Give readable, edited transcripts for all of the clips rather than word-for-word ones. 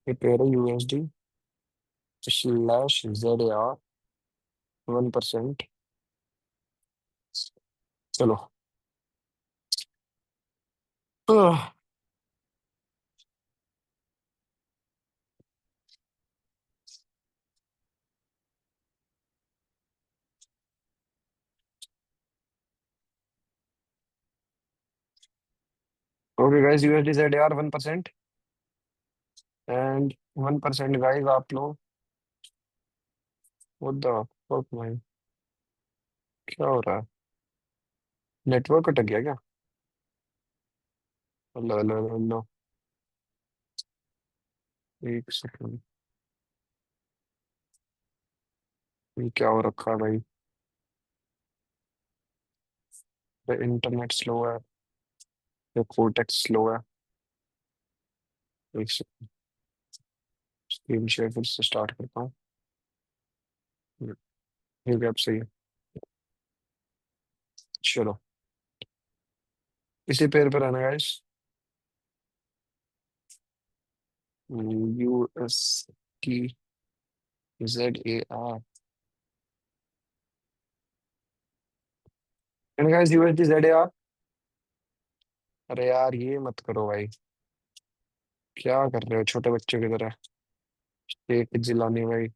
ये पेयर है USD slash ZAR 1%। चलो। Okay guys, USD ZAR 1%। And 1% guys आप लोग। व्हाट द फक मैन, क्या हो रहा है? नेटवर्क अटक गया क्या? Hello hello hello. एक सेकंड। ये क्या हो रखा है भाई? इंटरनेट स्लो है या कोटेक्स स्लो है? एक सेकंड। स्क्रीन शेयर फिर से स्टार्ट करता हूँ। ठीक है, अब सही है। चलो, इसी पेयर पर आना guys. USD ZAR। And guys USD ZAR। अरे यार, ये मत करो भाई। क्या कर रहे हो छोटे बच्चों की तरह? एक जिलानी भाई।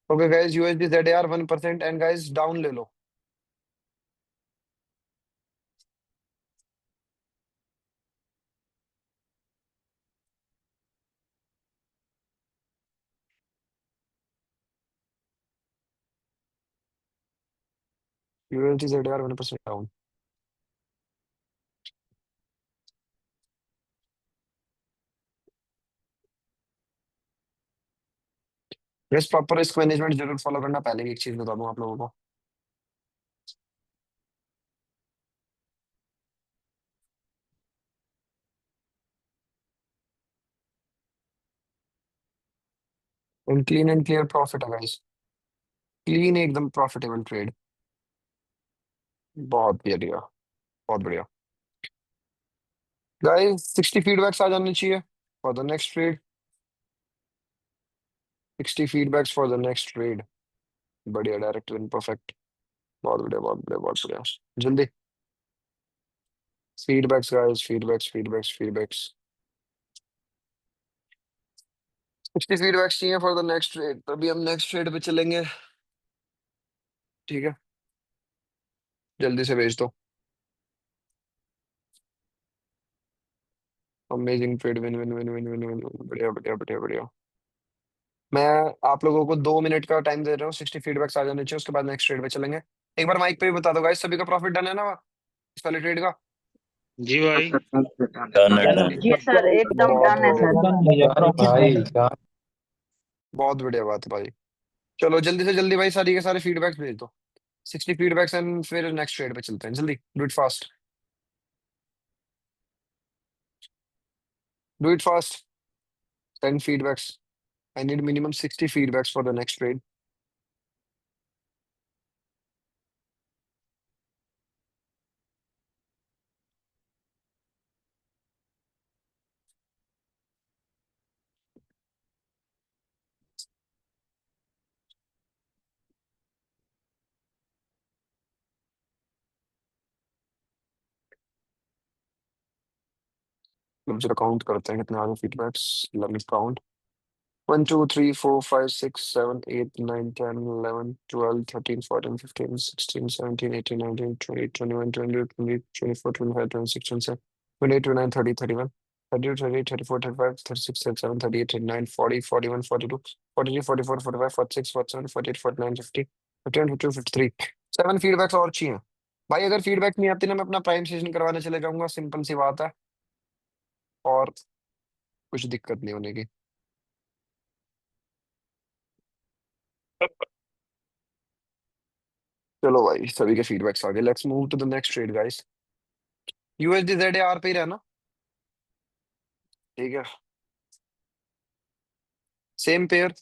Okay guys, USD ZAR 1%। And guys down ले लो। USD ZAR 1% down. Yes, proper risk management जरूर फॉलो करना। पहले की एक चीज बता दूं आप लोगों को। क्लीन एंड क्लियर प्रॉफिट है गाइस। क्लीन एकदम प्रॉफिटेबल ट्रेड। बहुत बढ़िया। बहुत बढ़िया। गाइस 60 फीडबैक्स आ जाने चाहिए for the next trade. 60 feedbacks for the next trade. बढ़िया, डायरेक्ट विन परफेक्ट। बहुत बढ़िया, बहुत बढ़िया, बहुत बढ़िया। जल्दी। Feedbacks guys, feedbacks feedbacks feedbacks. 60 feedbacks चाहिए फॉर द नेक्स्ट ट्रेड, तभी हम नेक्स्ट ट्रेड पे चलेंगे। ठीक है, जल्दी से भेज दो। Amazing trade, win win win win win win. बढ़िया बढ़िया बढ़िया बढ़िया। मैं आप लोगों को 2 मिनट का टाइम दे रहा हूँ। 60 फीडबैक्स आ जाने चाहिए, उसके बाद नेक्स्ट ट्रेड पे चलेंगे। एक बार माइक पे भी बता दो गाइस, सभी का प्रॉफिट डन है ना इस वाले ट्रेड का? जी भाई। डन है, डन है। डन जी है। सर, एकदम बहुत डन है बढ़िया। सर। अरे भाई क्या। बहुत बढ़िया बात है भाई। चलो जल्दी से जल्दी भाई, सारी के सारे फीडबैक्स भेज दो। 60 फीडबैक्स एंड फिर नेक्स्ट ट्रेड पे चलते हैं। जल्दी do it fast. Do it fast. 10 feedbacks. I need minimum 60 feedbacks for the next trade. जरा काउंट करते हैं कितने आ गए feedbacks. Let me count. 1 2 3 4 5 6 7 8 9 10 11 12 13 14 15 16 17 18 19 20 21 22 23 24 25 26 27 28 29 40 41 42 43 44 45 46 47 48 49 50 51 52 53 7 feedbacks और चाहिए। भाई अगर फीडबैक नहीं आती ना, मैं अपना प्राइम सेशन करवाने चले जाऊंगा। सिंपल सी बात है। और कुछ दिक्कत नहीं होने की। चलो भाई, सभी के फीडबैक्स आ गए। Let's move to the next trade guys. USD ZAR पे ही रहना। ठीक है। Same pair.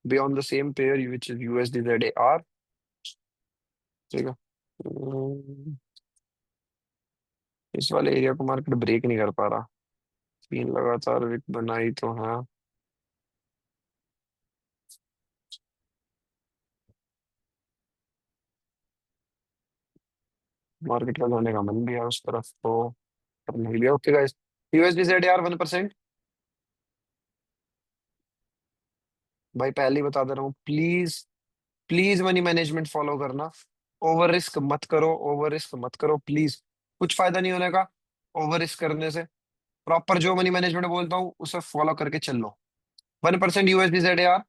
Be on the same pair which is USD ZAR। ठीक है। इस वाले एरिया को मार्केट ब्रेक नहीं कर पा रहा। तीन लगातार वीक बनाई तो हाँ। मार्केट का जाने का मन भी है उस तरफ तो, पर नहीं लिया। ओके गाइस, यूएसडी जेड यार 1%। भाई पहले ही बता दे रहा हूँ, please please money management follow करना। ओवर रिस्क मत करो, ओवर रिस्क मत करो प्लीज। कुछ फायदा नहीं होने का ओवर रिस्क करने से। प्रॉपर जो मनी मैनेजमेंट बोलता हूँ उसे फॉलो करके चल लो। 1% यूएसडी जेड यार।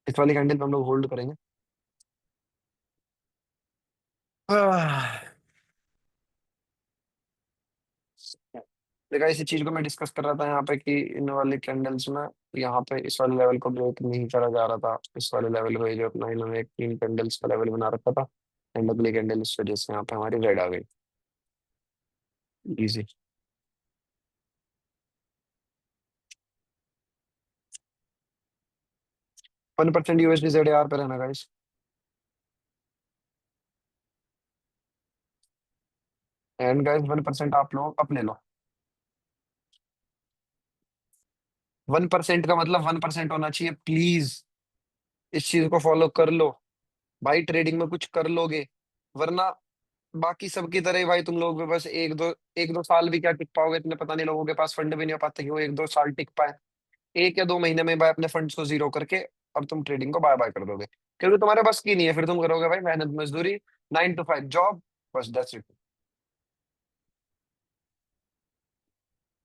इस वाली कैंडल पे हम लोग होल्ड करेंगे। आह, देखा, इसी चीज को मैं डिस्कस कर रहा था यहाँ पे कि इन वाली कैंडल्स में, यहाँ पे इस वाले लेवल को ब्रेक नहीं करा जा रहा था। इस वाले लेवल पे जो अपना इन्होंने एक तीन कैंडल्स का लेवल बना रखा था, एंड अगली कैंडल इस वजह से यहाँ पे हमारी रेड आ गई। इजी। 1% यूएसडी जेड आर पे रहना गाइस। एंड गाइस 1% आप लोग अपने लो। 1% का मतलब 1% होना चाहिए प्लीज। इस चीज को फॉलो कर लो। भाई ट्रेडिंग में कुछ कर लोगे, वरना बाकी सबकी तरह ही भाई तुम लोग भी बस एक दो साल भी क्या टिक पाओगे। इतने पता नहीं लोगों के पास फंड भी नहीं हो पाते कि वो एक दो साल टिक पाए। एक या दो महीने में भाई अपने फंड्स को जीरो करके अब तुम ट्रेडिंग को बाय बाय कर दोगे, क्योंकि तुम्हारे पास की नहीं है। फिर तुम करोगे भाई मेहनत मजदूरी, 9 to 5 जॉब, बस दैट्स इट।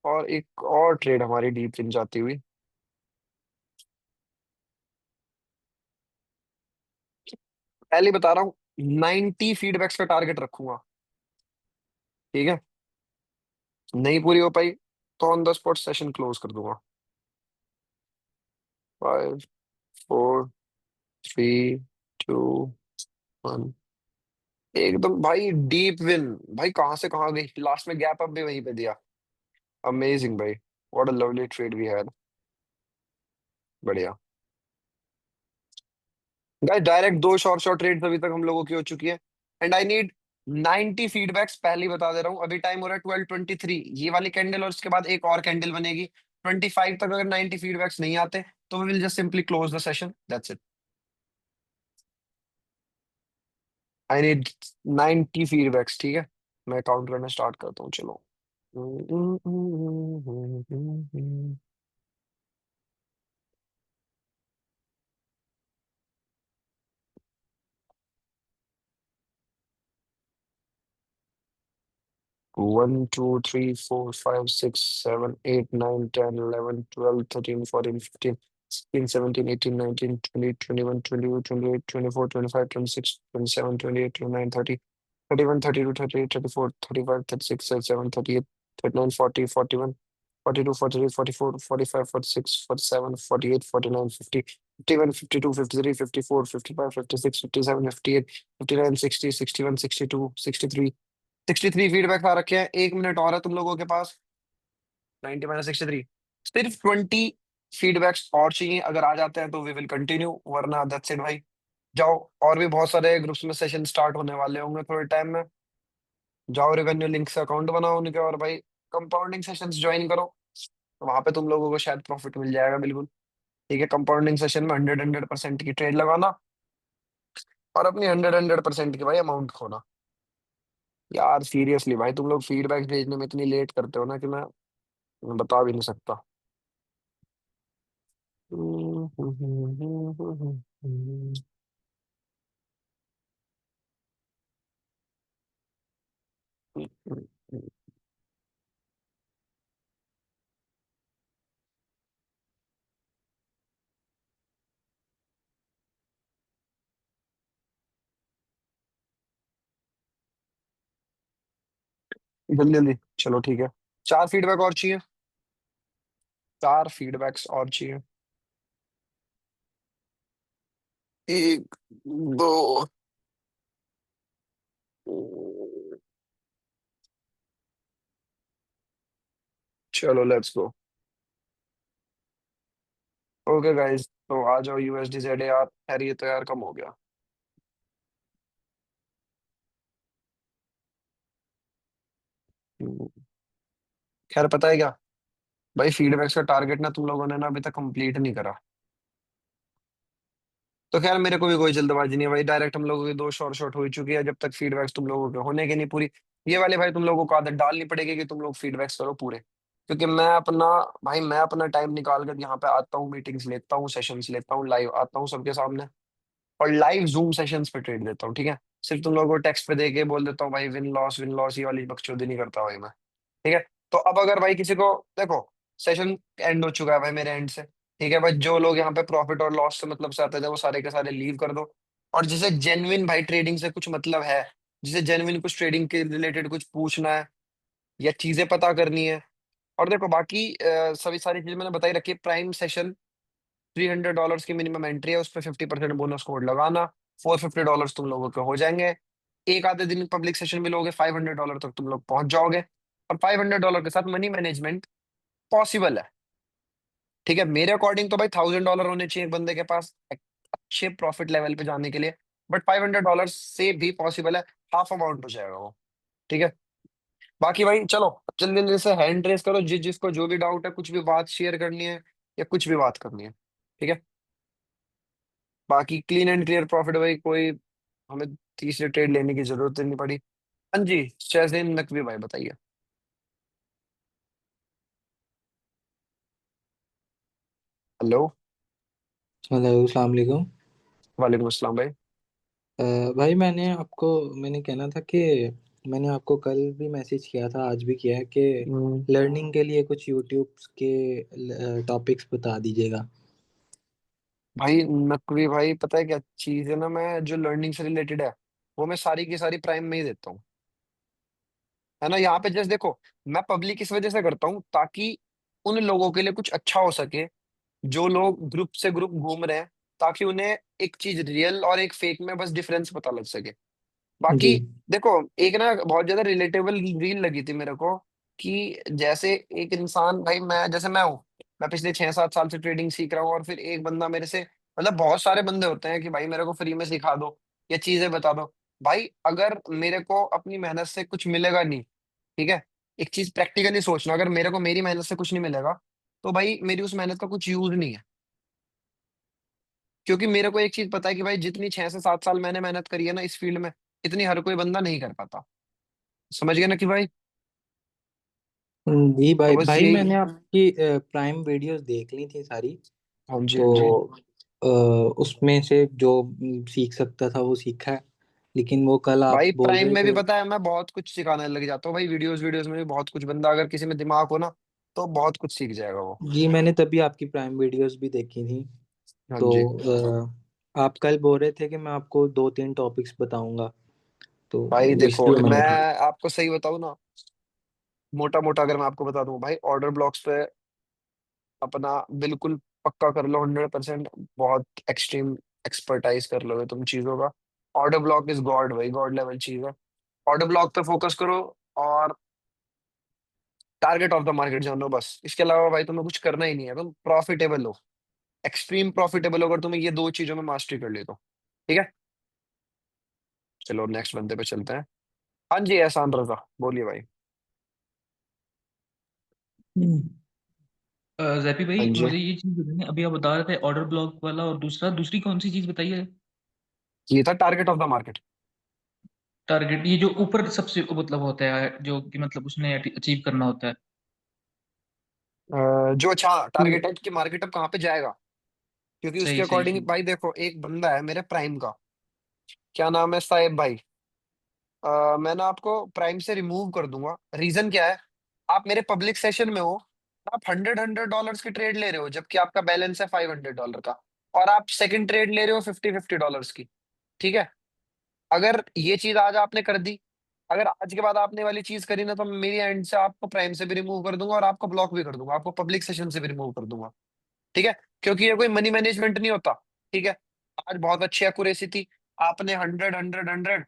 और एक और ट्रेड हमारी डीप इन जाती हुई। पहले बता रहा हूँ, 90 फीडबैक्स का टारगेट रखूंगा। ठीक है, नहीं पूरी हो पाई तो on the spot session close कर दूंगा। 5 4 3 2 1। एकदम भाई डीप विन। भाई कहाँ से कहाँ गई, लास्ट में गैप अप भी वहीं पे दिया। अमेजिंग भाई, what a lovely trade we had. बढ़िया। गाइस डायरेक्ट दो शॉर्ट शॉर्ट ट्रेड्स अभी तक हम लोगों की हो चुकी है, एंड आई नीड 90 फीडबैक्स। पहले ही बता दे रहा हूँ, अभी टाइम हो रहा है 12:23। ये वाली कैंडल और उसके बाद एक और कैंडल बनेगी 25 तक। अगर 90 फीडबैक्स नहीं आते तो we will just simply close the session, that's it. I need 90 feedbacks, ठीक है। मैं काउंट करना स्टार्ट करता हूँ, चलो। One, two, three, four, five, six, seven, eight, nine, 10, 11, 12, 13, 14, 15, 16, 17, 18, 19, 20, 21, 22, 28, 24, 25, 26, 27, 28, 29, 30, 31, 32, 38, 34, 35, 36, 37, 38, 39, 40, 41, 42, 43, 44, 45, 46, 47, 48, 49, 50, 51, 52, 53, 54, 55, 56, 57, 58, 59, 60, 61, 62, 63, 63 feedback आ रखे हैं। 1 मिनट और है तुम लोगों के पास। 90 - 63, सिर्फ 20 फीडबैक्स और चाहिए। अगर आ जाते हैं तो वी विल कंटिन्यू, वरना दैट्स इट भाई। जाओ, और भी बहुत सारे ग्रुप्स में सेशन स्टार्ट होने वाले होंगे थोड़े टाइम में। जाओ रेवेन्यू लिंक से अकाउंट बनाओ उनके, और भाई कंपाउंडिंग सेशंस ज्वाइन करो। वहां पे तुम लोगों को शायद प्रॉफिट मिल जाएगा बिल्कुल। ठीक है, कंपाउंडिंग सेशन में 100% की ट्रेड लगाना, और अपनी 100% की भाई अमाउंट खोना। यार सीरियसली भाई, तुम लोग फीडबैक भेजने में इतनी लेट करते हो ना कि मैं बता भी नहीं सकता। जल्दी जल्दी चलो, ठीक है। 4 फीडबैक और चाहिए, 4 फीडबैक्स और चाहिए। एक, दो, चलो लेट्स गो। Okay guys. तो आ जाओ यूएसडी जेड यार, यार ये तो यार कम हो गया। हम्म, खैर पता है क्या भाई, फीडबैक्स का टारगेट ना तुम लोगों ने ना अभी तक कंप्लीट नहीं करा। तो खैर मेरे को भी कोई जल्दबाजी नहीं है भाई, डायरेक्ट हम लोगों की दो शॉर्ट शॉट हो चुकी है, जब तक फीडबैक्स तुम लोगों के होने के नहीं पूरी। ये वाले भाई तुम लोगों को आदत डालनी पड़ेगी कि तुम लोग फीडबैक्स करो पूरे, क्योंकि मैं अपना टाइम निकाल कर यहाँ पे आता हूँ, मीटिंग्स लेता हूँ, सेशंस लेता हूँ, लाइव आता हूँ सबके सामने, और लाइव जूम सेशंस पे ट्रेड देता हूँ, ठीक है। सिर्फ तुम लोगों को टेक्स्ट पे दे के बोल देता हूँ भाई विन लॉस ये वाली बकचोदी नहीं करता भाई मैं, ठीक है। तो अब अगर भाई किसी को, देखो सेशन एंड हो चुका है भाई मेरे एंड से, ठीक है भाई, जो लोग यहाँ पे प्रॉफिट और लॉस से मतलब से आते थे वो सारे के सारे लीव कर दो। और जिसे जेन्युइन भाई ट्रेडिंग से कुछ मतलब है, जिसे जेन्युइन कुछ ट्रेडिंग के रिलेटेड कुछ पूछना है या चीजें पता करनी है, और देखो बाकी सभी सारी चीजें मैंने बताई रखी है। प्राइम सेशन $300 की मिनिमम एंट्री है, उस पर 50% बोनस कोड लगाना, $450 तुम लोगों के हो जाएंगे। एक आधे दिन पब्लिक सेशन में लोगे, $500 तक तुम लोग पहुंच जाओगे। और $500 के साथ मनी मैनेजमेंट पॉसिबल है, ठीक है। मेरे अकॉर्डिंग तो भाई $1000 होने चाहिए एक बंदे के पास अच्छे प्रॉफिट लेवल पे जाने के लिए, बट $500 से भी पॉसिबल है, हाफ अमाउंट हो जाएगा वो, ठीक है। बाकी भाई चलो जल्दी जल्दी से हैंड रेस करो, जिस जिसको जो भी डाउट है, कुछ भी बात शेयर करनी है या कुछ भी बात करनी है, ठीक है। बाकी क्लीन एंड क्लियर प्रॉफिट भाई, कोई हमें तीसरे ट्रेड लेने की जरूरत ही नहीं पड़ी। हाँ जी, शहज़ैन नकवी भाई बताइए। हेलो। हेलो अस्सलाम वालेकुम। वालेकुम अस्सलाम भाई। अ, भाई मैंने कहना था कि मैंने आपको कल भी मैसेज किया था, आज भी किया है कि हम्म, लर्निंग के लिए कुछ यूट्यूब के टॉपिक्स बता दीजिएगा। भाई नकवी भाई पता है क्या चीज है ना, मैं जो लर्निंग से रिलेटेड है वो मैं सारी की सारी प्राइम में ही देता हूँ, है ना। यहाँ पे जस्ट देखो, मैं पब्लिक इस वजह से करता हूँ ताकि उन लोगों के लिए कुछ अच्छा हो सके जो लोग ग्रुप से ग्रुप घूम रहे हैं, ताकि उन्हें एक चीज रियल और एक फेक में बस डिफरेंस पता लग सके। जी। बाकी देखो, एक ना बहुत ज्यादा रिलेटेबल रील लगी थी मेरे को, कि जैसे एक इंसान, भाई मैं जैसे मैं हूँ, मैं पिछले 6-7 साल से ट्रेडिंग सीख रहा हूँ, और फिर एक बंदा मेरे से, मतलब बहुत सारे बंदे होते हैं कि भाई मेरे को फ्री में सिखा दो या चीजें बता दो। भाई अगर मेरे को अपनी मेहनत से कुछ मिलेगा नहीं, ठीक है, एक चीज प्रैक्टिकली सोचना, अगर मेरे को मेरी मेहनत से कुछ नहीं मिलेगा तो भाई मेरी उस मेहनत का कुछ यूज नहीं है। क्योंकि मेरे को एक चीज पता है कि भाई जितनी 6 से 7 साल मैंने मेहनत करी है ना इस फील्ड में, इतनी हर कोई बंदा नहीं कर पाता। समझ गए ना कि भाई। जी तो भाई, बस भाई यही। मैंने आपकी प्राइम वीडियोस देख ली थी सारी। हाँ जी, हाँ तो जी। अ, उसमें से जो सीख सकता था वो सीखा है, लेकिन वो कल आप भाई बोल प्राइम रहे में भी थे। पता है मैं बहुत कुछ सिखाने लग जाता हूँ भाई, वीडियोस वीडियोस में भी बहुत कुछ, बंदा अगर किसी में दिमाग हो ना तो बहुत कुछ सीख जाएगा वो। जी, मैंने तभी आपकी प्राइम वीडियोस भी देखी थी। हाँ तो जी। आप कल बोल रहे थे कि मैं आपको 2-3 टॉपिक्स बताऊंगा, तो भाई देखो इसलिए मैं मैंने। आपको सही बताऊँ ना, मोटा मोटा अगर मैं आपको बता दूं भाई, ऑर्डर ब्लॉक्स पे अपना बिल्कुल पक्का कर लो, 100%। बहुत एक्सट्रीम एक्सपर्टाइज कर लोगे तुम चीजों का। ऑर्डर ब्लॉक इज गॉड भाई, गॉड लेवल चीज है। ऑर्डर ब्लॉक पे फोकस करो, और टारगेट ऑफ द मार्केट जानो, बस इसके अलावा भाई तुम्हें कुछ करना ही नहीं है, तुम प्रॉफिटेबल हो, एक्सट्रीम प्रॉफिटेबल हो अगर तुम्हें ये दो चीजों में मास्टरी कर ली तो, ठीक है। चलो नेक्स्ट बंदे पे चलते हैं। हाँ जी, एहसान रजा बोलिए भाई। जैपी हाँ भाई, जी, मुझे ये चीज बताइए, अभी आप बता रहे थे ऑर्डर ब्लॉक वाला, और दूसरी कौन सी चीज बताइए। ये था target of the market. Target, ये जो ऊपर सबसे मतलब होता है, जो कि मतलब उसने अचीव करना होता है। जो अच्छा तो टारगेट है कि मार्केट अब कहाँ पे जाएगा, क्योंकि उसके सही सही अकॉर्डिंग सही। भाई देखो, एक बंदा है मेरे प्राइम का, क्या नाम है, साहेब भाई। मैं ना आपको प्राइम से रिमूव कर दूंगा, रीजन क्या है, आप मेरे पब्लिक सेशन में हो, आप $100 की ट्रेड ले रहे हो जबकि आपका बैलेंस है $500 का, और आप सेकंड ट्रेड ले रहे हो $50-50 की, ठीक है। अगर ये चीज आज आपने कर दी, अगर आज के बाद आपने वाली चीज करी ना, तो मैं मेरी एंड से आपको प्राइम से भी रिमूव कर दूंगा और आपको ब्लॉक भी कर दूंगा, आपको पब्लिक सेशन से भी रिमूव कर दूंगा, ठीक है। क्योंकि ये कोई मनी मैनेजमेंट नहीं होता, ठीक है। आज बहुत अच्छी एक्यूरेसी थी, आपने 100 100 100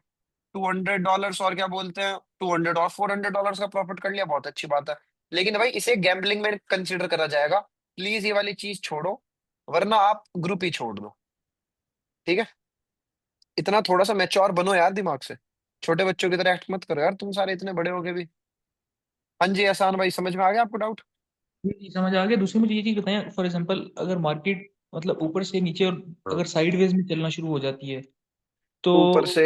$200 और क्या बोलते हैं, 200 और $400 का प्रॉफिट कर लिया, बहुत अच्छी बात है। लेकिन भाई इसे गैम्बलिंग में कंसिडर करा जाएगा, प्लीज ये वाली चीज छोड़ो। वरना आप ग्रुप ही छोड़ दो। ठीक है। इतना थोड़ा सा मैच्योर बनो यार दिमाग से। छोटे बच्चों की तरह एक्ट मत करो यार, तुम सारे इतने बड़े हो गए भी। हाँ जी एहसान भाई, समझ में आ गया आपको डाउट? जी समझ आ गया। दूसरी मुझे ये चीज बताएं, फॉर एग्जांपल अगर मार्केट मतलब ऊपर से नीचे और हाँ। अगर साइडवेज में चलना शुरू हो जाती है तो। ऊपर से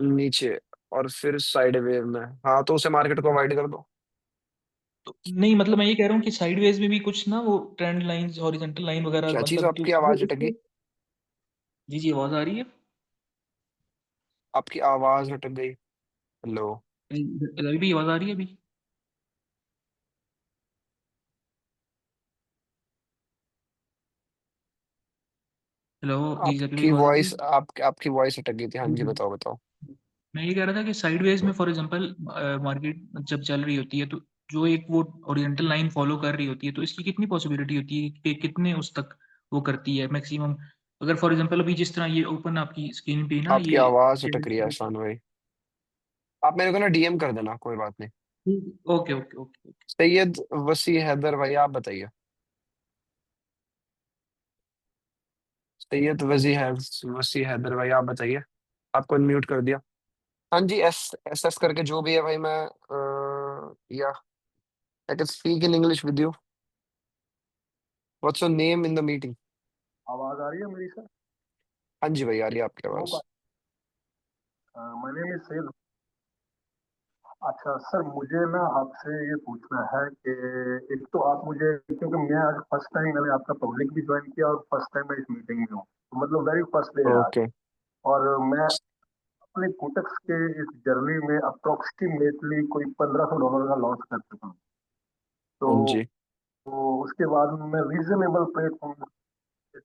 नीचे और फिर साइड वेव में, हाँ तो उसे मार्केट को अवॉइड कर दो। नहीं मतलब मैं ये कह रहा हूँ कि साइडवेज में भी कुछ ना वो ट्रेंड लाइंस हॉरिजॉन्टल लाइन वगैरह क्या चीज? मतलब जो आपकी वो आवाज उसको। अटकी। जी जी आवाज आ रही है। आपकी आवाज अटक गई। हेलो। अभी भी आवाज आ रही है अभी। हेलो जी, अभी भी आपकी आवाज आ रही वॉइस है। आपकी वॉइस अटक गई थी। हाँ जी जी जी। बताओ बताओ। मैं ये कह रहा था कि साइडवेज में फॉर एग्जांपल मार्केट जब चल रही होती है तो जो एक वो ओरिएंटल लाइन फॉलो कर रही होती है तो इसकी कितनी पॉसिबिलिटी होती है कि कितने उस तक वो करती है मैक्सिमम। अगर फॉर एग्जांपल अभी जिस तरह ये ओपन आपकी स्क्रीन पे ना आपकी ये। आवाज अटक रही है एहसान भाई। आप मेरे को ना डीएम कर देना, कोई बात नहीं। Okay okay okay. सैयद वसी हैदर भाई आप बताइए। सैयद वसी हैदर भाई आप बताइए। आपको अनम्यूट कर दिया। हाँ जी, एस एस एस करके जो भी है भाई, मैं या I can speak in English with you. What's your name in the meeting? आवाज आ रही है मेरी सर? हाँ जी भाई, आ रही है आपकी वो आवाज। My name is cell. अच्छा सर, मुझे ना आपसे ये पूछना है कि एक तो आप मुझे, क्योंकि मैं आज फर्स्ट टाइम मैंने आपका पब्लिक भी ज्वाइन किया और फर्स्ट टाइम मैं इस मीटिंग में हूँ, तो मतलब वेरी फर्स्ट डे है आज। ओके। और मैं अपने कोटक्स के इस जर्नी में अप्रोक्सीमेटली कोई $1500 का लॉस कर चुका हूँ। हाँ तो, जी। तो उसके बाद मैं रीजनेबल प्लेटफॉर्म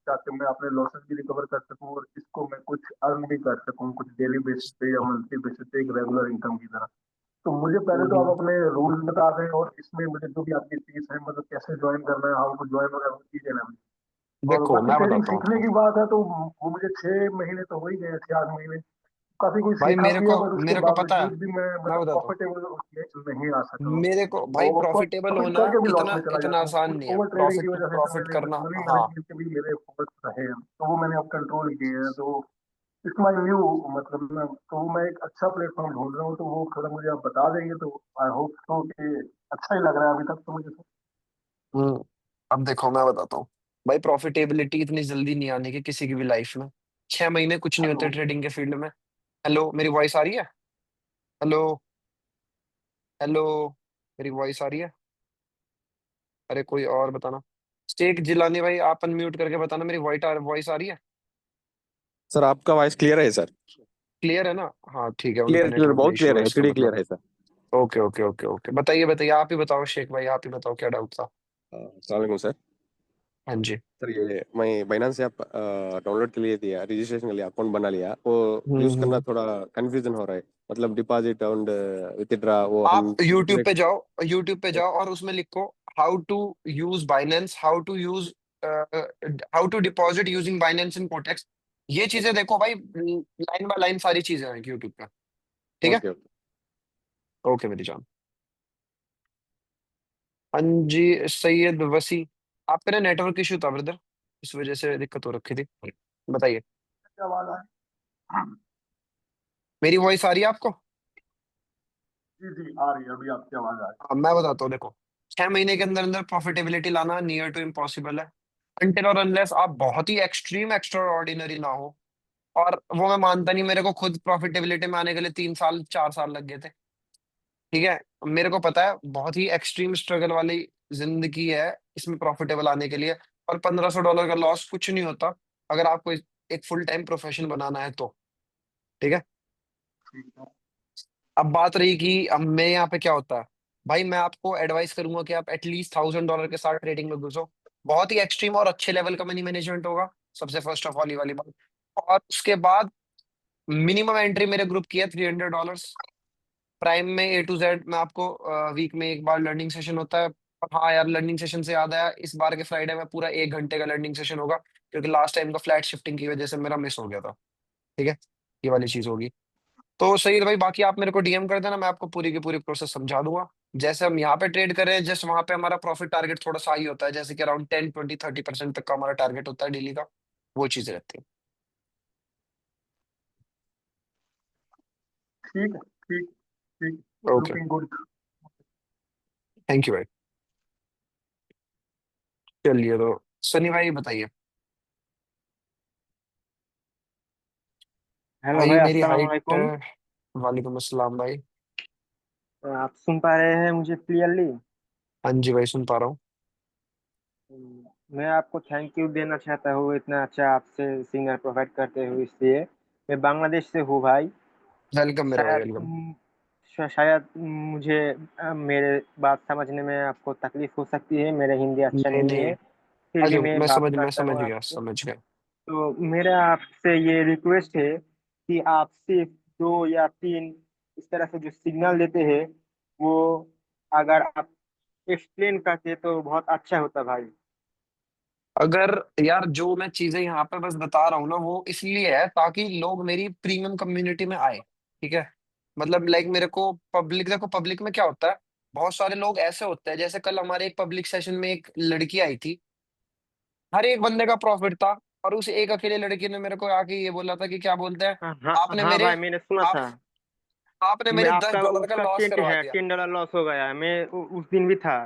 ताकि मैं अपने लॉसेस भी रिकवर कर सकूं और इसको मैं कुछ अर्न भी कर सकूं, कुछ डेली बेसिस पे या मंथली बेसिस पे एक रेगुलर इनकम की तरह। तो मुझे पहले तो आप हम्म। अपने रूल्स बता दें और इसमें मुझे जो भी आपकी फीस है, मतलब कैसे ज्वाइन करना है, हाउ टू ज्वाइन वगैरह चीजें ना। और देखो बाकी मैं ट्रेडिंग बताता हूँ सीखने आपको। की बात है तो वो मुझे 6 महीने तो हो ही गए, 6 8 महीने काफी कुछ भाई सीखा भी है, बट उसके मेरे को पता है। बावजूद भी मैं मैं मतलब बताता हूँ। प्रॉफिटेबल उसमें नहीं आ सका हूँ। मेरे को भाई और प्रॉफिटेबल प्रॉफिट होना करके भी लॉस इतना में चला इतना जाता हूँ, आसान कुछ नहीं है। ओवर ट्रेडिंग की प्रॉफिट वजह से सर प्रॉफिट मैंने करना। मनी हाँ। मैनेजमेंट के भी मेरे फोकस रहे हैं, तो वो मैंने अब कंट्रोल किए हैं। तो इट्स माई न्यू, मतलब तो मैं एक अच्छा प्लेटफॉर्म ढूंढ रहा हूँ, तो वो थोड़ा मुझे आप बता देंगे तो आई होप सो कि अच्छा ही लग रहा है अभी तक तो मुझे। हम्म। अब देखो मैं बताता हूँ। भाई प्रॉफिटेबिलिटी इतनी जल्दी नहीं आने की किसी की भी लाइफ में। 6 महीने कुछ नहीं होते हेलो। ट्रेडिंग के फील्ड में। हेलो, मेरी वॉइस आ रही है? हेलो। हेलो। मेरी वॉइस आ रही है? अरे कोई और बताना। स्टेक जिलानी भाई आप अनम्यूट करके बताना, मेरी वॉइस आ रही है? सर आपका वॉइस क्लियर है सर। क्लियर है ना? हाँ ठीक है, उनका क्लियर क्लियर नेटवर्क में बहुत इशू क्लियर है है, इसका एचडी मतलब। क्लियर है sir. Okay okay okay okay, बताइए बताइए, आप ही बताओ शेख भाई, आप ही बताओ क्या डाउट था। अस्सलाम वालेकुम सर। हाँ जी। सर ये मैं बाइनांस ऐप डाउनलोड के लिए दिया, रजिस्ट्रेशन के लिए अकाउंट बना लिया, वो यूज करना हम्म। थोड़ा कंफ्यूजन हो रहा है। मतलब डिपॉजिट और विथड्रा वो हम आप यूट्यूब पे direct- जाओ, यूट्यूब पे जाओ और उसमें लिखो how to use Binance, how to deposit using Binance in Quotex. ये चीजें देखो भाई, लाइन बाय लाइन सारी चीजें हैं यूट्यूब पे। ठीक है। Okay okay. ओके मेरी जान। हाँ जी। सैयद वसी, आपका ना नेटवर्क इशू था ब्रदर, इस वजह से दिक्कत हो रखी थी। बताइए। क्या आवाज आ रही? मेरी वॉइस आ रही है आपको? जी जी आ रही है, अभी आपकी आवाज आ हाँ, मैं बताता हूँ देखो। 6 महीने के अंदर अंदर प्रॉफिटेबिलिटी लाना नियर टू इम्पॉसिबल है, अनटिल और अनलेस आप बहुत ही एक्सट्रीम एक्स्ट्रा ऑर्डिनरी ना हो। और वो मैं मानता नहीं, मेरे को खुद प्रॉफिटेबिलिटी में आने के लिए 3 साल 4 साल लग गए थे। ठीक है। मेरे को पता है बहुत ही एक्सट्रीम स्ट्रगल वाली जिंदगी है इसमें प्रॉफिटेबल आने के लिए। और $1500 का लॉस कुछ नहीं होता अगर आपको एक फुल टाइम प्रोफेशन बनाना है तो। ठीक है। रही? अब बात रही कि अब मैं यहाँ पे क्या होता है। भाई मैं आपको एडवाइस करूंगा कि आप एटलीस्ट $1000 के साथ ट्रेडिंग में घुसो। बहुत ही एक्सट्रीम और अच्छे लेवल का मनी मैनेजमेंट होगा, सबसे फर्स्ट ऑफ ऑल ये वाली बात। और उसके बाद मिनिमम एंट्री मेरे ग्रुप की है $300। प्राइम में A to Z मैं आपको वीक में एक बार लर्निंग सेशन होता है। और हाँ यार, लर्निंग सेशन से याद आया, इस बार के फ्राइडे में पूरा 1 घंटे का लर्निंग सेशन होगा, क्योंकि लास्ट टाइम का फ्लैट शिफ्टिंग की वजह से मेरा मिस हो गया था। ठीक है। ये वाली चीज होगी। तो सही है भाई, बाकी आप मेरे को डीएम कर देना, मैं आपको पूरी की पूरी प्रोसेस समझा दूंगा। जैसे हम यहाँ पे ट्रेड कर रहे हैं, जस्ट वहां पे हमारा प्रॉफिट टारगेट थोड़ा सा हाई होता है, जैसे कि अराउंड 10 20 30% तक का हमारा टारगेट होता है डेली का। वो चीजें रहती ठीक है, ठीक, ठीक, है। Okay, looking good. Thank you भाई। चलिए तो सनी भाई बताइए। हेलो भाई भाई, मेरी अस्सलाम हाइट, वालेकुम। वालेकुम अस्सलाम भाई। आप सुन पा रहे हैं मुझे क्लियरली? हाँ जी भाई, सुन पा रहा हूँ। मैं आपको थैंक यू देना चाहता हूँ इतना अच्छा आपसे सिग्नल प्रोवाइड करते हुए, इसलिए मैं बांग्लादेश से हूँ भाई। वेलकम मेरे भाई, शायद वेलकम। शायद मुझे मेरे बात समझने में आपको तकलीफ हो सकती है, मेरा हिंदी अच्छा नहीं नहीं नहीं, है, फिर भी अच्छा मैं बात मैं करता समझ हूँ गया, आपसे। समझ गया। तो मेरा आपसे ये रिक्वेस्ट है कि आप सिर्फ 2 या 3 इस तरह से जो सिग्नल देते हैं, वो अगर आप एक्सप्लेन करते तो बहुत अच्छा होता भाई। अगर, यार जो मैं चीजें यहाँ पे बस बता रहा हूँ ना, वो इसलिए है ताकि लोग मेरी प्रीमियम कम्युनिटी में आए। ठीक है, मतलब लाइक मेरे को पब्लिक, देखो पब्लिक में क्या होता है, बहुत सारे लोग ऐसे होते हैं, जैसे कल हमारे एक पब्लिक सेशन में एक लड़की आई थी, हर एक बंदे का प्रॉफिट था, और उस एक अकेले लड़की ने मेरे को आके ये बोला था कि क्या बोलते हैं, हाँ हाँ आपने हाँ मेरे भाई, मैंने सुना आप था। आपने मैं मेरे दस आपका डॉलर का उसका लॉस टेन करवा है, दिया। $10 लॉस हो गया, मैं उस दिन भी था।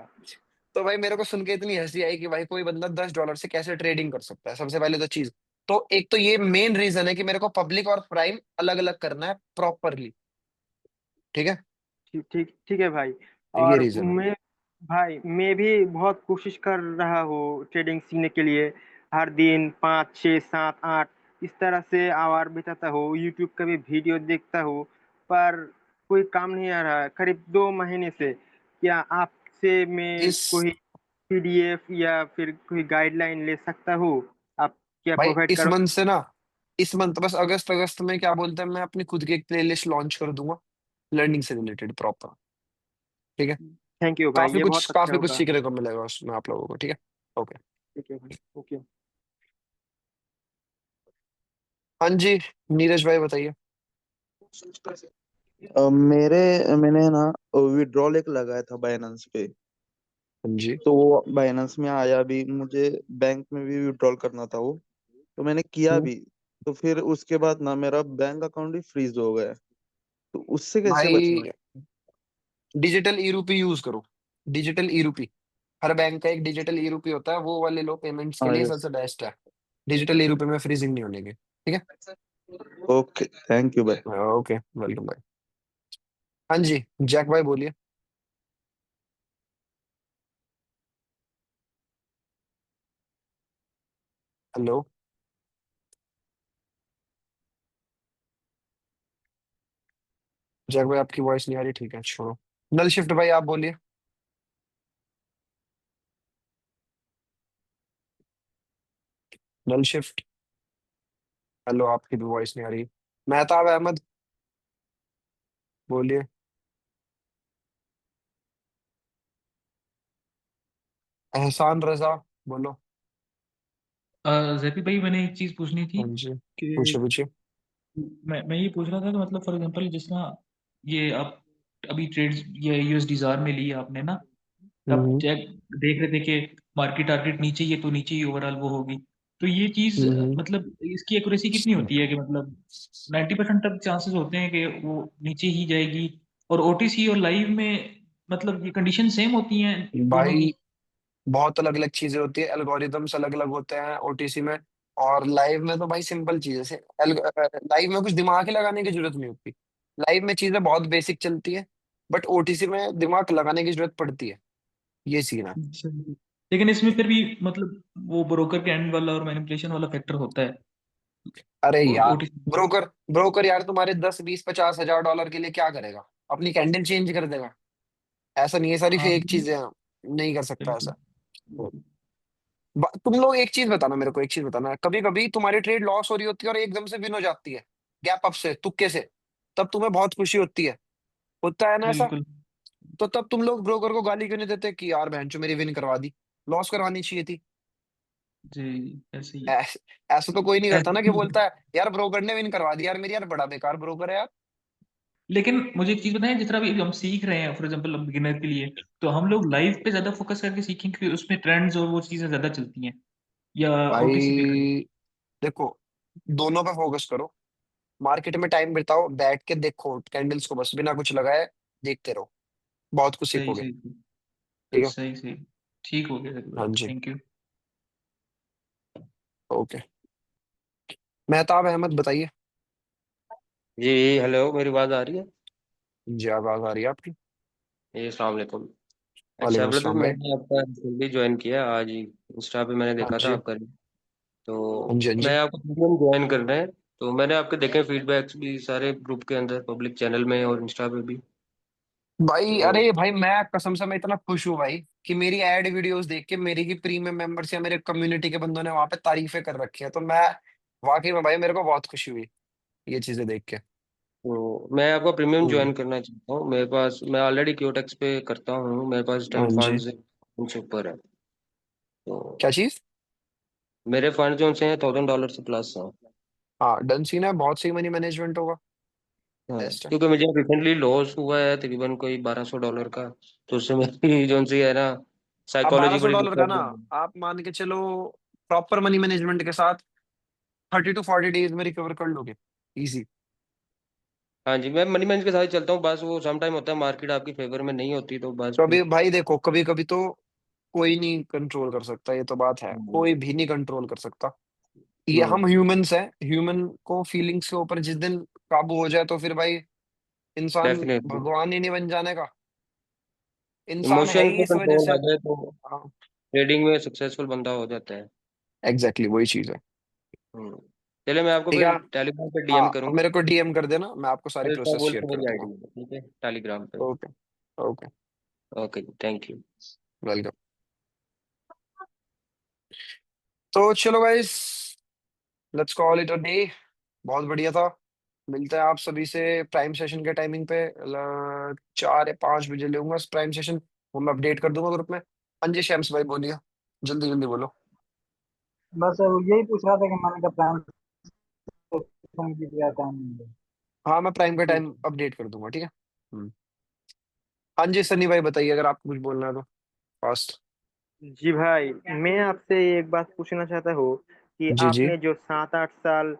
तो भाई मेरे को सुन के इतनी हंसी आई कि भाई कोई बंदा $10 से कैसे ट्रेडिंग कर सकता है, सबसे पहले तो चीज। तो एक तो ये मेन रीजन है कि मेरे को पब्लिक और प्राइम अलग अलग करना है प्रॉपरली। ठीक है, ठीक ठीक ठीक है भाई। ये और रीजन है। मैं भी बहुत कोशिश कर रहा हूँ ट्रेडिंग सीखने के लिए। हर दिन 5 6 7 8 इस तरह से आवर बिताता हूँ, यूट्यूब का भी वीडियो देखता हूँ, पर कोई काम नहीं आ रहा है करीब 2 महीने से। क्या आपसे मैं इस कोई पीडीएफ या फिर कोई गाइडलाइन ले सकता हूँ? आप क्या भाई प्रोवाइड इस करो? मंथ से ना, इस मंथ बस अगस्त अगस्त में क्या बोलते हैं, मैं अपनी खुद की एक प्लेलिस्ट लॉन्च कर दूंगा, लर्निंग से रिलेटेड प्रॉपर। ठीक है, थैंक यू भाई, ये बहुत अच्छा काफी कुछ होगा। सीखने को मिलेगा उसमें आप लोगों को। ठीक है, ओके। ठीक है भाई, ओके। हाँ जी, नीरज भाई बताइए। मैंने ना विड्रॉल एक लगाया था बाइनेंस पे। हाँ जी। तो वो बाइनेंस में आया भी, मुझे बैंक में भी विड्रॉल करना था वो, तो मैंने किया हम्म, भी। तो फिर उसके बाद ना मेरा बैंक अकाउंट ही फ्रीज हो गया। तो उससे कैसे बचना भाई है? डिजिटल ई रूपी यूज करो, डिजिटल ई रूपी। हर बैंक का एक डिजिटल ई रूपी होता है, वो वाले लो, पेमेंट्स के हाँ, लिए यस। सबसे बेस्ट है। डिजिटल ई रूपी में फ्रीजिंग नहीं होने की। ठीक है, ओके, थैंक यू भाई। ओके, वेलकम भाई। हाँ जी, जैक भाई बोलिए। हेलो, जैक भाई आपकी वॉइस नहीं आ रही, ठीक है छोड़ो। नल शिफ्ट भाई आप बोलिए। नल शिफ्ट, हेलो, आपकी भी वॉइस नहीं आ रही। मेहताब अहमद बोलिए। एहसान रजा बोलो। जैपी भाई, मैंने एक चीज पूछनी थी हाँ जी, कि पूछिए पूछिए। मैं ये पूछ रहा था कि मतलब फॉर एग्जांपल जिस तरह ये आप अभी ट्रेड्स ये यूएसडी में ली आपने ना, तब हम्म चेक देख रहे थे कि मार्केट टारगेट नीचे ही है तो नीचे ही ओवरऑल वो होगी। तो ये चीज हम्म मतलब इसकी एक्यूरेसी कितनी होती है कि मतलब 90% तक चांसेस होते हैं कि वो नीचे ही जाएगी? और ओटीसी और लाइव में मतलब ये कंडीशन सेम होती हैं दोनों भाई की? बहुत अलग अलग चीजें होती है, एल्गोरिदम्स अलग अलग होते हैं ओटीसी में और लाइव में। तो भाई सिंपल चीज है, लाइव में कुछ दिमाग ही लगाने की जरूरत नहीं होती। लाइव में चीजें बहुत बेसिक चलती है, बट ओटीसी में दिमाग लगाने की जरूरत पड़ती है। ये सीन है। अच्छा। लेकिन इसमें फिर भी मतलब वो ब्रोकर के एंड वाला और मैनिपुलेशन वाला फैक्टर होता है अरे यार, ओटीसी। ब्रोकर ब्रोकर यार तुम्हारे 10 20 50 हजार डॉलर के लिए क्या करेगा, अपनी कैंडल चेंज कर देगा। ऐसा नहीं है, सारी हाँ फेक चीजें हैं, नहीं कर सकता बिल्कुल ऐसा। बिल्कुल। तुम लोग एक चीज बताना, मेरे को एक चीज बताना, कभी कभी तुम्हारी ट्रेड लॉस हो रही होती है और एकदम से विन हो जाती है, गैप अप से, तुक्के से, तब तुम्हें बहुत खुशी होती है, होता है ना ऐसा? बिल्कुल। तो तब तुम लोग ब्रोकर को गाली क्यों नहीं देते कि यार बहन मेरी विन करवा दी, लॉस करवानी चाहिए थी। जी, ऐसे ही ऐस, ऐसा तो कोई नहीं है। करता ना कि बोलता है यार ब्रोकर ने विन करवा दी, यार मेरी यार बड़ा बेकार ब्रोकर है यार। लेकिन मुझे एक चीज बताएं, जिस तरह भी हम सीख रहे हैं फॉर एग्जांपल बिगिनर के लिए, तो हम लोग लाइव पे ज्यादा फोकस करके सीखें क्योंकि उसमें ट्रेंड्स और वो चीजें ज्यादा चलती हैं, या ओटीसी पे करें? भाई देखो, दोनों पे फोकस करो। मार्केट में टाइम बिताओ, बैठ के देखो कैंडल्स को, बस बिना कुछ लगाए देखते रहो, बहुत कुछ सही सीखोगे। सही ठीक है। सही सही। ठीक हो गया सर हाँ भाई, जी। Thank you. Okay. Mehtab Ahmad बताइए। जी हेलो, मेरी आवाज आ रही है? जी आवाज आ रही है आपकी। जी अस्सलाम वालेकुम। अच्छा वालेकुम ब्रदर, अस्सलाम भाई। मैंने आपका रिसेंटली ज्वाइन किया आज ही, इंस्टा पे मैंने हाँ देखा था जी। आपका। हाँ तो जी। हाँ जी। मैं आपको प्रीमियम ज्वाइन करना है। तो मैंने आपके देखे फीडबैक्स भी सारे ग्रुप के अंदर, पब्लिक चैनल में और इंस्टा पे भी। भाई तो अरे भाई, मैं कसम से मैं इतना खुश हूँ भाई कि मेरी एड वीडियोस देख के मेरी की प्रीमियम मेंबर्स या मेरे कम्युनिटी के बंदों ने वहां पे तारीफें कर रखी है, तो मैं वाकई में भाई मेरे को बहुत खुशी हुई ये चीजें देख के। मैं आपका प्रीमियम हम्म। ज्वाइन करना चाहता हूँ। मेरे पास, मैं ऑलरेडी क्योटेक्स पे करता हूँ, मेरे पास हाँ 10 जी। फंड्स उनसे ऊपर है। तो क्या चीज? मेरे फंड जो उनसे हैं $1000 से प्लस हैं। हाँ डन सीन है, बहुत सही मनी मैनेजमेंट होगा। हाँ, बेस्ट है। क्योंकि मुझे रिसेंटली लॉस हुआ है तकरीबन कोई $1200 का। तो उससे मेरी जो सी है ना, अब बारह साइकोलॉजी सौ बड़ी डॉलर का डिस्टर्ब ना, हो गई। आप मान के चलो प्रॉपर मनी मैनेजमेंट के साथ 30 to 40 डेज में रिकवर कर लोगे, इजी। हाँ जी, मैं मनी मैनेज के साथ ही चलता हूँ, बस वो सम टाइम होता है मार्केट आपकी फेवर में नहीं होती, तो बस कभी फिर। भाई देखो, कभी कभी तो कोई नहीं कंट्रोल कर सकता, ये तो बात है, कोई भी नहीं कंट्रोल कर सकता। ये हम ह्यूमंस हैं, ह्यूमन को फीलिंग्स के ऊपर जिस दिन काबू हो जाए तो फिर भाई इंसान डेफिनेटली, भगवान ही नहीं बन जाने का। इंसान है इमोशन ही पे इस वजह कंट्रोल से। आ जाए तो हाँ ट्रेडिंग में सक्सेसफुल बंदा हो जाता है। एग्जैक्टली वही चीज है। हम्म। चलिए, मैं आपको ठीक है। फिर टेलीग्राम पे हाँ डीएम अब करूंगा। मेरे को डीएम कर देना, मैं आपको सारी अल्फा प्रोसेस बोल शेयर के कर मेरी दूंगा। आईडी है, ठीक है, टेलीग्राम पे। Okay. Okay. Okay, thank you. Welcome. तो चलो guys, let's call it a day. बहुत बढ़िया था। मिलते हैं आप सभी से प्राइम सेशन के टाइमिंग पे, 4 या 5 बजे लूंगा प्राइम सेशन, वो मैं अपडेट कर दूंगा ग्रुप में। हाँ जी शैम्स भाई बोलिए, जल्दी जल्दी बोलो। बस यही पूछ रहा था कि मैंने कहा प्लान की दिया था नहीं। हाँ मैं प्राइम का ठीक। टाइम अपडेट कर दूंगा, ठीक है। हाँ जी सनी भाई बताइए, अगर आपको कुछ बोलना है तो फास्ट। जी भाई, मैं आपसे एक बात पूछना चाहता हूँ कि जी जी। आपने जो 7-8 साल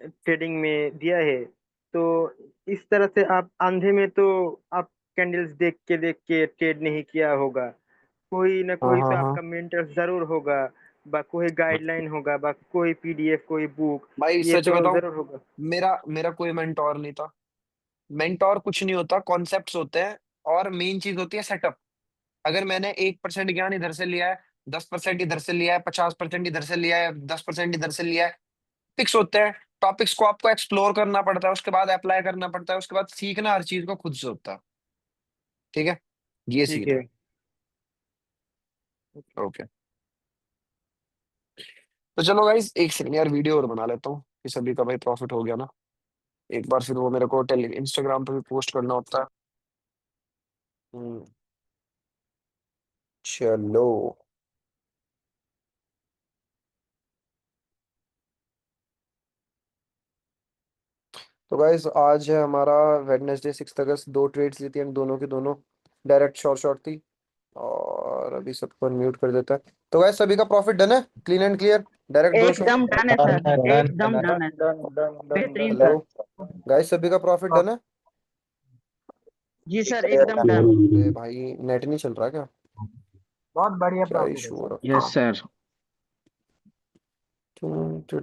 ट्रेडिंग में दिया है, तो इस तरह से आप अंधे में तो आप कैंडल्स देख के ट्रेड नहीं किया होगा। कोई ना हाँ कोई हाँ तो हाँ। आपका मेंटर जरूर होगा, बा कोई गाइडलाइन होगा, बा कोई पीडीएफ, कोई बुक, भाई ये सच तो बताऊं, जरूर होगा। मेरा मेरा कोई मेंटोर नहीं था। मेंटोर कुछ नहीं होता, कॉन्सेप्ट्स होते हैं, और मेन चीज होती है सेटअप। अगर मैंने 1% ज्ञान इधर से लिया है, 10% इधर से लिया है, 50% इधर से लिया है, 10% इधर से लिया है, टॉपिक्स होते हैं। टॉपिक्स को आपको एक्सप्लोर करना पड़ता है, उसके बाद अप्लाई करना पड़ता है, उसके बाद सीखना हर चीज को खुद से होता है। ठीक है, ये ठीक सीन है। है। ओके। तो चलो गाइस, एक सेकंड यार, वीडियो और बना लेता हूँ कि सभी का भाई प्रॉफिट हो गया ना। एक बार फिर वो मेरे को टेली इंस्टाग्राम पे भी पोस्ट करना होता है। हम्म, चलो। तो गाइस आज है हमारा वेडनेसडे 6 अगस्त, 2 ट्रेड्स ली थी एंड दोनों की दोनों डायरेक्ट शॉर्ट शॉर्ट थी। और अभी सबको म्यूट कर देता है। तो गाइस सभी का प्रॉफिट डन है, क्लीन एंड क्लियर, डायरेक्ट 200। एकदम डन है डन सर, है डन है एकदम डन डन है सर, डन डन डन बेहतरीन done hello sir. Done. Guys, सभी का प्रॉफिट डन है। जी सर, एकदम है। डन। अरे भाई नेट नहीं चल रहा क्या? बहुत बढ़िया क्या प्रॉफिट है इशू हो सर। रहा यस सर।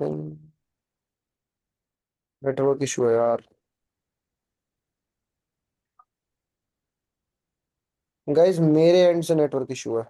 है? नेटवर्क इशू है यार। गाइस मेरे एंड से नेटवर्क इशू है।